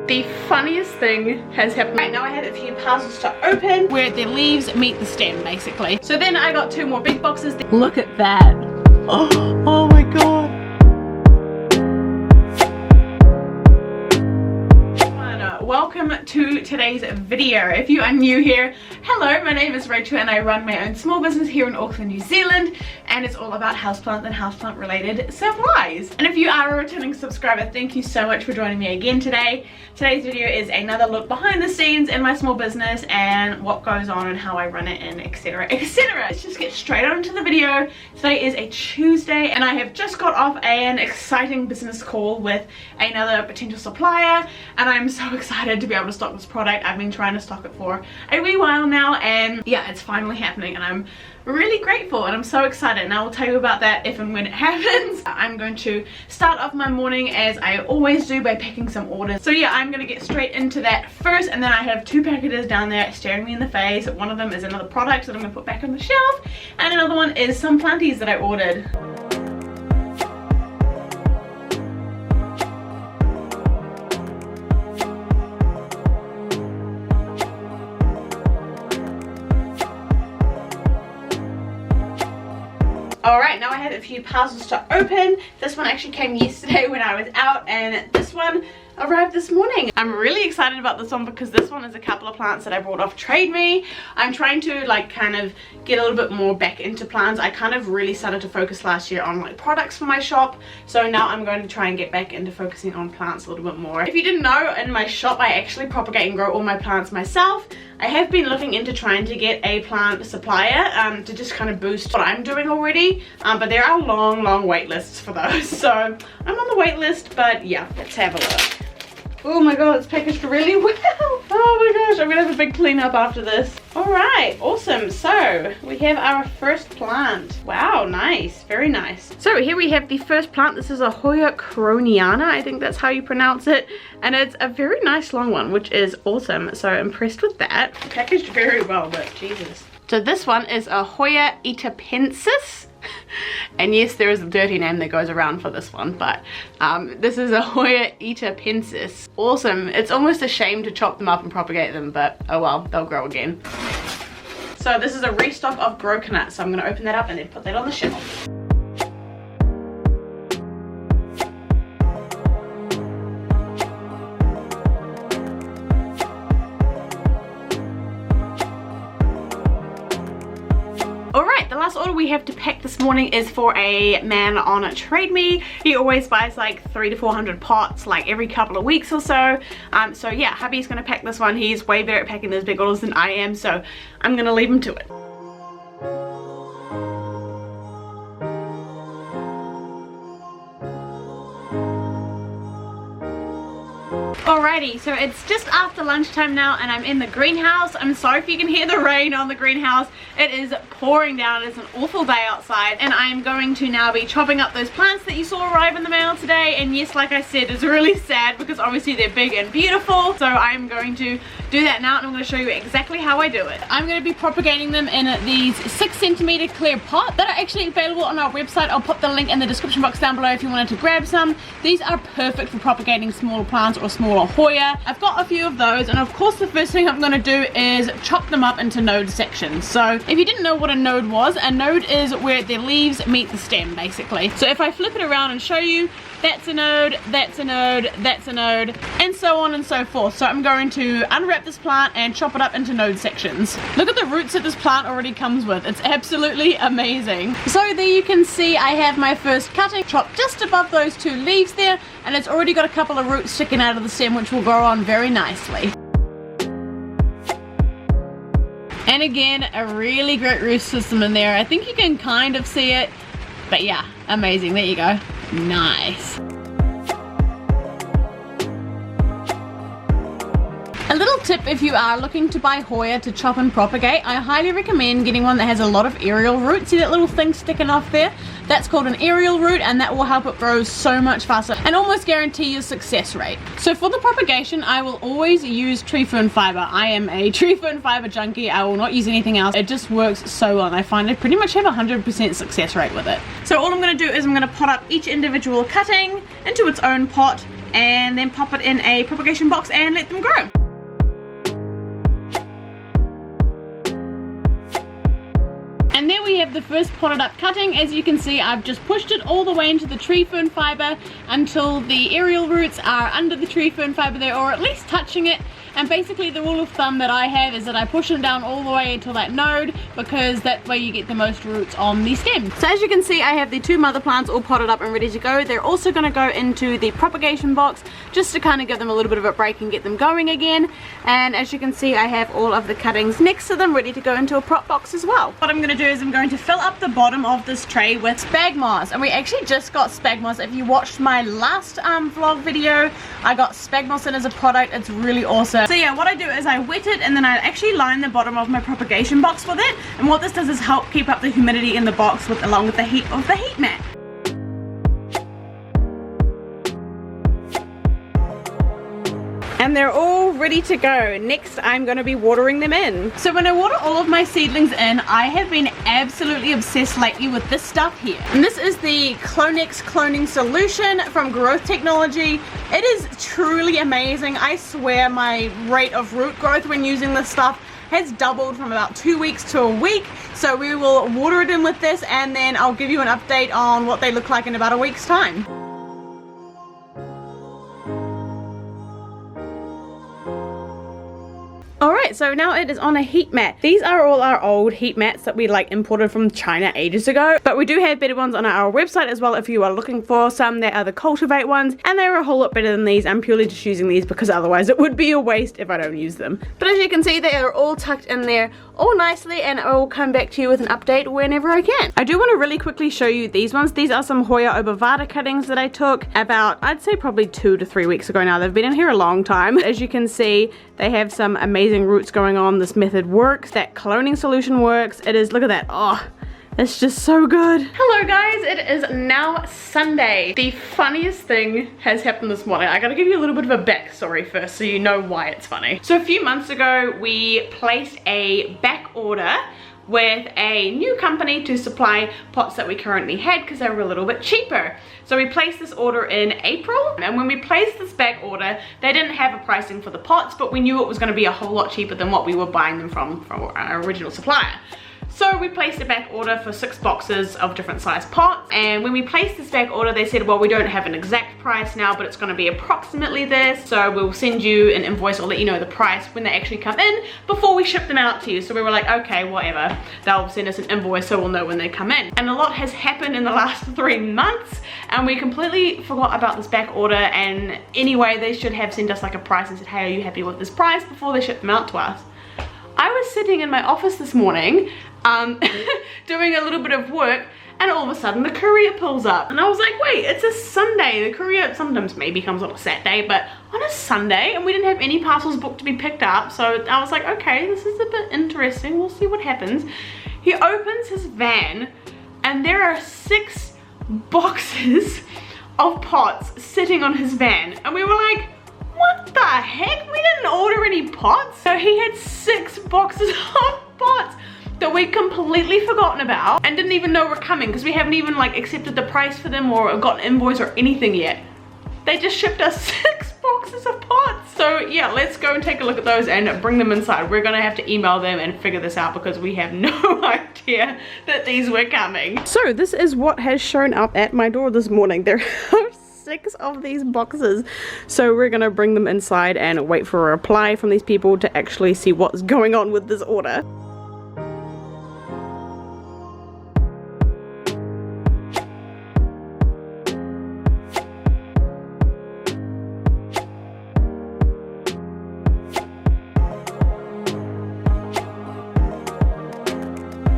The funniest thing has happened. Right now I have a few parcels to open where the leaves meet the stem basically. So then I got 2 more big boxes. Look at that. Oh my god. Welcome to today's video. If you are new here, hello, my name is Rachel and I run my own small business here in Auckland, New Zealand, and it's all about houseplants and houseplant related supplies. And if you are a returning subscriber, thank you so much for joining me again today. Today's video is another look behind the scenes in my small business and what goes on and how I run it and etc, etc. Let's just get straight on to the video. Today is a Tuesday and I have just got off an exciting business call with another potential supplier, and I'm so excited to be able to stock this product. I've been trying to stock it for a wee while now, and yeah, it's finally happening and I'm really grateful and I'm so excited, and I will tell you about that if and when it happens. I'm going to start off my morning as I always do by packing some orders. So yeah, I'm going to get straight into that first, and then I have 2 packages down there staring me in the face. One of them is another product that I'm going to put back on the shelf, and another one is some planties that I ordered. Alright, now I have a few parcels to open. This one actually came yesterday when I was out, and this one arrived this morning. I'm really excited about this one because this one is a couple of plants that I brought off Trade Me. I'm trying to like kind of get a little bit more back into plants. I kind of really started to focus last year on like products for my shop, so now I'm going to try and get back into focusing on plants a little bit more. If you didn't know, in my shop I actually propagate and grow all my plants myself. I have been looking into trying to get a plant supplier to just kind of boost what I'm doing already, but there are long wait lists for those, so I'm on the wait list. But yeah, let's have a look. Oh my god, it's packaged really well. Oh my gosh, I'm gonna have a big cleanup after this. Alright, awesome. So we have our first plant. Wow, nice, very nice. So here we have the first plant. This is a Hoya Croniana, I think that's how you pronounce it, and it's a very nice long one, which is awesome. So impressed with that. Packaged very well, but Jesus. So this one is a Hoya Itapensis. And yes, there is a dirty name that goes around for this one, but this is a Hoya Itapensis. Awesome. It's almost a shame to chop them up and propagate them, but oh well, they'll grow again. So this is a restock of GrowingGreen, so I'm going to open that up and then put that on the shelf. The last order we have to pack this morning is for a man on Trade Me. He always buys like 300 to 400 pots like every couple of weeks or so. So yeah, hubby's gonna pack this one. He's way better at packing those big orders than I am, so I'm gonna leave him to it. Alrighty, so it's just after lunchtime now and I'm in the greenhouse. I'm sorry if you can hear the rain on the greenhouse. It is pouring down. It's an awful day outside, and I'm going to now be chopping up those plants that you saw arrive in the mail today. And yes, like I said, it's really sad because obviously they're big and beautiful. So I'm going to do that now, and I'm going to show you exactly how I do it. I'm going to be propagating them in these 6cm clear pot that are actually available on our website. I'll put the link in the description box down below if you wanted to grab some. These are perfect for propagating smaller plants or smaller hoya. I've got a few of those, and of course the first thing I'm going to do is chop them up into node sections. So if you didn't know what a node was, a node is where the leaves meet the stem basically. So if I flip it around and show you, that's a node, that's a node, that's a node, and so on and so forth. So I'm going to unwrap this plant and chop it up into node sections. Look at the roots that this plant already comes with. It's absolutely amazing. So there you can see I have my first cutting chopped just above those 2 leaves there, and it's already got a couple of roots sticking out of the stem which will grow on very nicely. And again, a really great root system in there. I think you can kind of see it, but yeah, amazing. There you go. Nice. A little tip if you are looking to buy Hoya to chop and propagate, I highly recommend getting one that has a lot of aerial root. See that little thing sticking off there? That's called an aerial root, and that will help it grow so much faster and almost guarantee your success rate. So for the propagation, I will always use tree fern fiber. I am a tree fern fiber junkie. I will not use anything else. It just works so well, and I find I pretty much have 100% success rate with it. So all I'm going to do is I'm going to pot up each individual cutting into its own pot, and then pop it in a propagation box and let them grow. And there we have the first potted up cutting. As you can see, I've just pushed it all the way into the tree fern fibre until the aerial roots are under the tree fern fibre there, or at least touching it. And basically the rule of thumb that I have is that I push them down all the way until that node, because that way you get the most roots on the stem. So as you can see, I have the 2 mother plants all potted up and ready to go. They're also going to go into the propagation box just to kind of give them a little bit of a break and get them going again. And as you can see, I have all of the cuttings next to them ready to go into a prop box as well. What I'm going to do is I'm going to fill up the bottom of this tray with spag moss, and we actually just got spag moss. If you watched my last vlog video, I got spag moss in as a product. It's really awesome. So yeah, what I do is I wet it and then I actually line the bottom of my propagation box with it, and what this does is help keep up the humidity in the box along with the heat of the heat mat. And they're all ready to go. Next, I'm going to be watering them in. So when I water all of my seedlings in, I have been absolutely obsessed lately with this stuff here. And this is the Cʟᴇ磯cloning solution from Growth Technology. It is truly amazing. I swear my rate of root growth when using this stuff has doubled from about 2 weeks to a week. So we will water it in with this, and then I'll give you an update on what they look like in about a week's time. Alright, so now it is on a heat mat. These are all our old heat mats that we imported from China ages ago, but we do have better ones on our website as well if you are looking for some. They are the Cultivate ones, and they're a whole lot better than these. I'm purely just using these because otherwise it would be a waste if I don't use them. But as you can see, they are all tucked in there all nicely, and I will come back to you with an update whenever I can. I do want to really quickly show you these ones. These are some Hoya obovata cuttings that I took about, I'd say probably 2 to 3 weeks ago now. They've been in here a long time. As you can see, they have some amazing roots going on. This method works. That cloning solution works. It is, look at that. Oh, it's just so good. Hello guys, it is now Sunday. The funniest thing has happened this morning. I gotta give you a little bit of a backstory first so you know why it's funny. So a few months ago, we placed a back order with a new company to supply pots that we currently had because they were a little bit cheaper. So we placed this order in April, and when we placed this back order, they didn't have a pricing for the pots, but we knew it was going to be a whole lot cheaper than what we were buying them from our original supplier. So we placed a back order for 6 boxes of different size pots, and when we placed this back order, they said, well, we don't have an exact price now, but it's going to be approximately this, so we'll send you an invoice or let you know the price when they actually come in before we ship them out to you. So we were like, okay, whatever, they'll send us an invoice so we'll know when they come in. And a lot has happened in the last 3 months, and we completely forgot about this back order, and anyway, they should have sent us like a price and said, hey, are you happy with this price, before they ship them out to us. I was sitting in my office this morning doing a little bit of work, and all of a sudden the courier pulls up, and I was like, wait, it's a Sunday. The courier sometimes maybe comes on a Saturday, but on a Sunday, and we didn't have any parcels booked to be picked up. So I was like, okay, this is a bit interesting, we'll see what happens. He opens his van, and there are 6 boxes of pots sitting on his van, and we were like, what the heck? We didn't order any pots. So he had 6 boxes of pots that we'd completely forgotten about and didn't even know were coming, because we haven't even accepted the price for them or got an invoice or anything yet. They just shipped us 6 boxes of pots. So yeah, let's go and take a look at those and bring them inside. We're gonna have to email them and figure this out because we have no idea that these were coming. So this is what has shown up at my door this morning. There are 6 of these boxes, so we're gonna bring them inside and wait for a reply from these people to actually see what's going on with this order.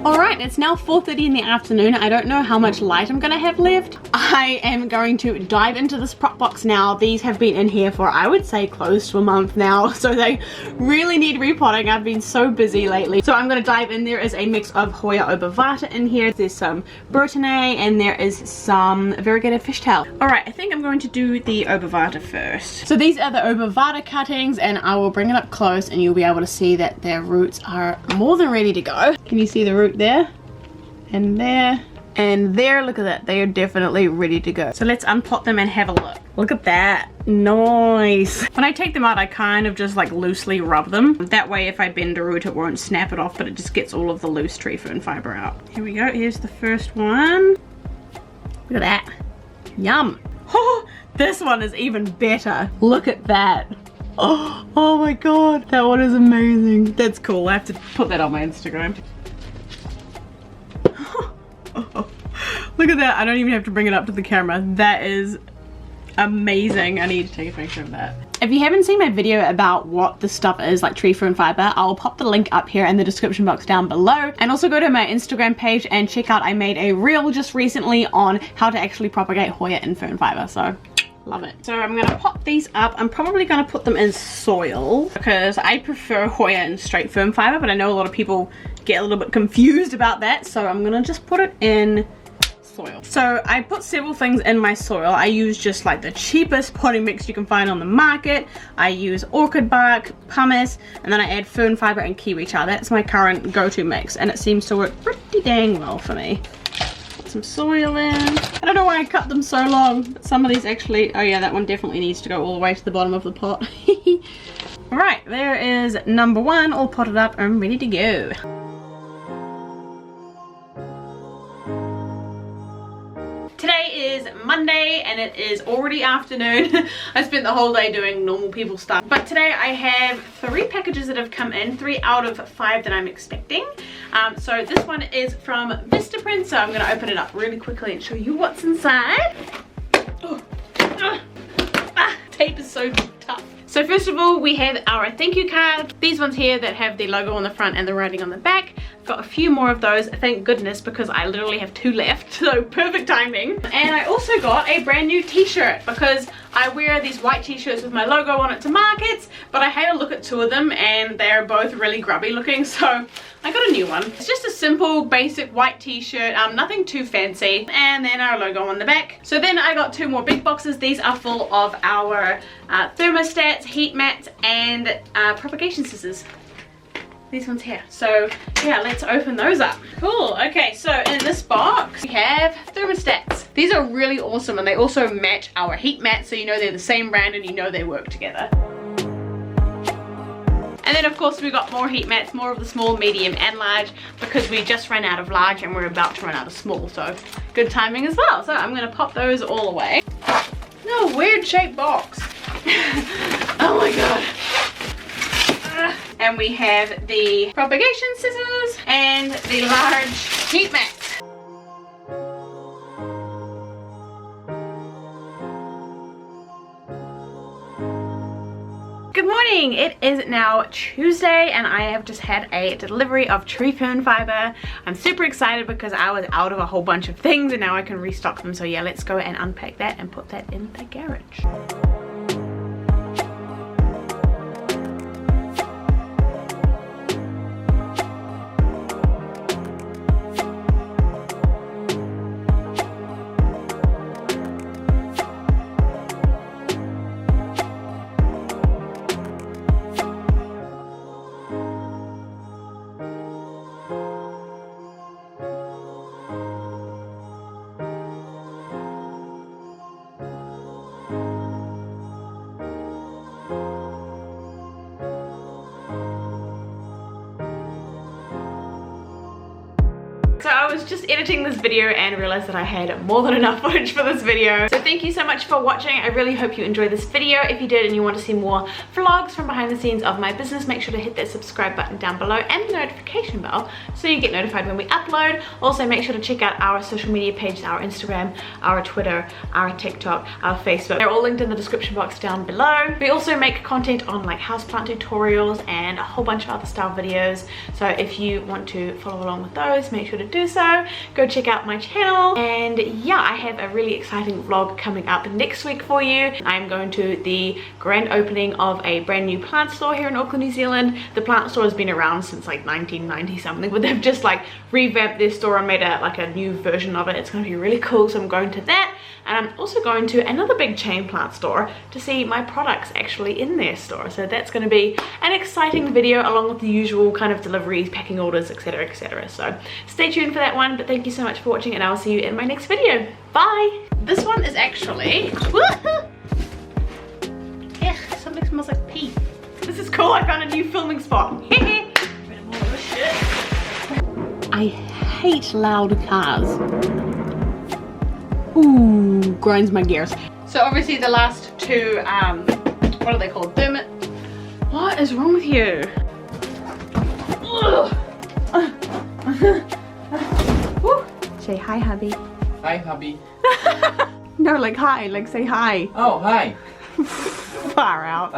Alright, it's now 4:30 in the afternoon. I don't know how much light I'm gonna have left. I am going to dive into this prop box now. These have been in here for, I would say, close to a month now, so they really need repotting. I've been so busy lately. So I'm gonna dive in. There is a mix of Hoya obovata in here. There's some Bretonnet, and there is some variegated fishtail. Alright, I think I'm going to do the obovata first. So these are the obovata cuttings, and I will bring it up close and you'll be able to see that their roots are more than ready to go. Can you see the root there? And there. And there, look at that, they are definitely ready to go. So let's unpot them and have a look. Look at that, nice. When I take them out, I kind of just like loosely rub them. That way if I bend a root, it won't snap it off, but it just gets all of the loose tree fern fiber out. Here we go, here's the first one. Look at that, yum. Oh, this one is even better. Look at that. Oh my god, that one is amazing. That's cool, I have to put that on my Instagram. Look at that, I don't even have to bring it up to the camera. That is amazing. I need to take a picture of that. If you haven't seen my video about what this stuff is, like tree fern fiber, I'll pop the link up here in the description box down below. And also go to my Instagram page and check out, I made a reel just recently on how to actually propagate hoya in fern fiber. So love it. So I'm gonna pop these up. I'm probably gonna put them in soil because I prefer hoya in straight fern fiber, but I know a lot of people get a little bit confused about that. So I'm gonna just put it in soil. So I put several things in my soil. I use just like the cheapest potting mix you can find on the market. I use orchid bark, pumice, and then I add fern fiber and kiwi tar. That's my current go-to mix, and it seems to work pretty dang well for me. Put some soil in. I don't know why I cut them so long, but some of these actually, oh yeah, that one definitely needs to go all the way to the bottom of the pot. Alright, there is number one, all potted up and ready to go. Today is Monday and it is already afternoon. I spent the whole day doing normal people stuff. But today I have 3 packages that have come in, 3 out of 5 that I'm expecting. So this one is from Vistaprint, so I'm going to open it up really quickly and show you what's inside. Oh. Tape is so tough. So first of all, we have our thank you card. These ones here that have the logo on the front and the writing on the back. I've got a few more of those, thank goodness, because I literally have 2 left, so perfect timing. And I also got a brand new t-shirt because I wear these white t-shirts with my logo on it to markets, but I had a look at 2 of them and they're both really grubby looking, so I got a new one. It's just a simple basic white t-shirt, nothing too fancy, and then our logo on the back. So then I got 2 more big boxes. These are full of our thermostats, heat mats, and propagation scissors. These ones here. So yeah, let's open those up. Cool. Okay, so in this box we have thermostats. These are really awesome and they also match our heat mats, so you know they're the same brand and you know they work together. And then of course we got more heat mats, more of the small, medium and large, because we just ran out of large and we're about to run out of small, so good timing as well. So I'm gonna pop those all away. No, weird shaped box. Oh my god. And we have the propagation scissors and the large heat mat. Good morning, it is now Tuesday and I have just had a delivery of tree fern fiber. I'm super excited because I was out of a whole bunch of things and now I can restock them. So yeah, let's go and unpack that and put that in the garage. So I was just editing this video and realized that I had more than enough footage for this video. So thank you so much for watching. I really hope you enjoyed this video. If you did and you want to see more vlogs from behind the scenes of my business, make sure to hit that subscribe button down below and the notification bell so you get notified when we upload. Also make sure to check out our social media pages, our Instagram, our Twitter, our TikTok, our Facebook. They're all linked in the description box down below. We also make content on like houseplant tutorials and a whole bunch of other style videos. So if you want to follow along with those, make sure to do so. Go check out my channel. And yeah, I have a really exciting vlog coming up next week for you. I'm going to the grand opening of a brand new plant store here in Auckland, New Zealand. The plant store has been around since like 1990 something, but they've just like revamped their store and made a new version of it. It's going to be really cool, so I'm going to that. And I'm also going to another big chain plant store to see my products actually in their store. So that's going to be an exciting video along with the usual kind of deliveries, packing orders, etc, etc. So stay tuned for that one. one, but thank you so much for watching and I'll see you in my next video. Bye! This one is actually... Ugh, something smells like pee. This is cool, I found a new filming spot. I hate loud cars. Ooh, grinds my gears. So obviously the last two, what are they called? What is wrong with you? Say hi, hubby. Hi, hubby. No, like hi, like say hi. Oh, hi. Far out.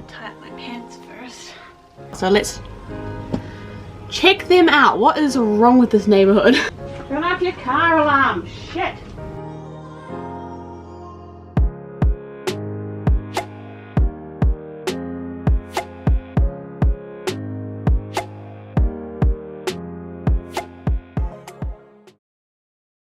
Tie up my pants first. So let's check them out. What is wrong with this neighborhood? Turn off your car alarm. Shit.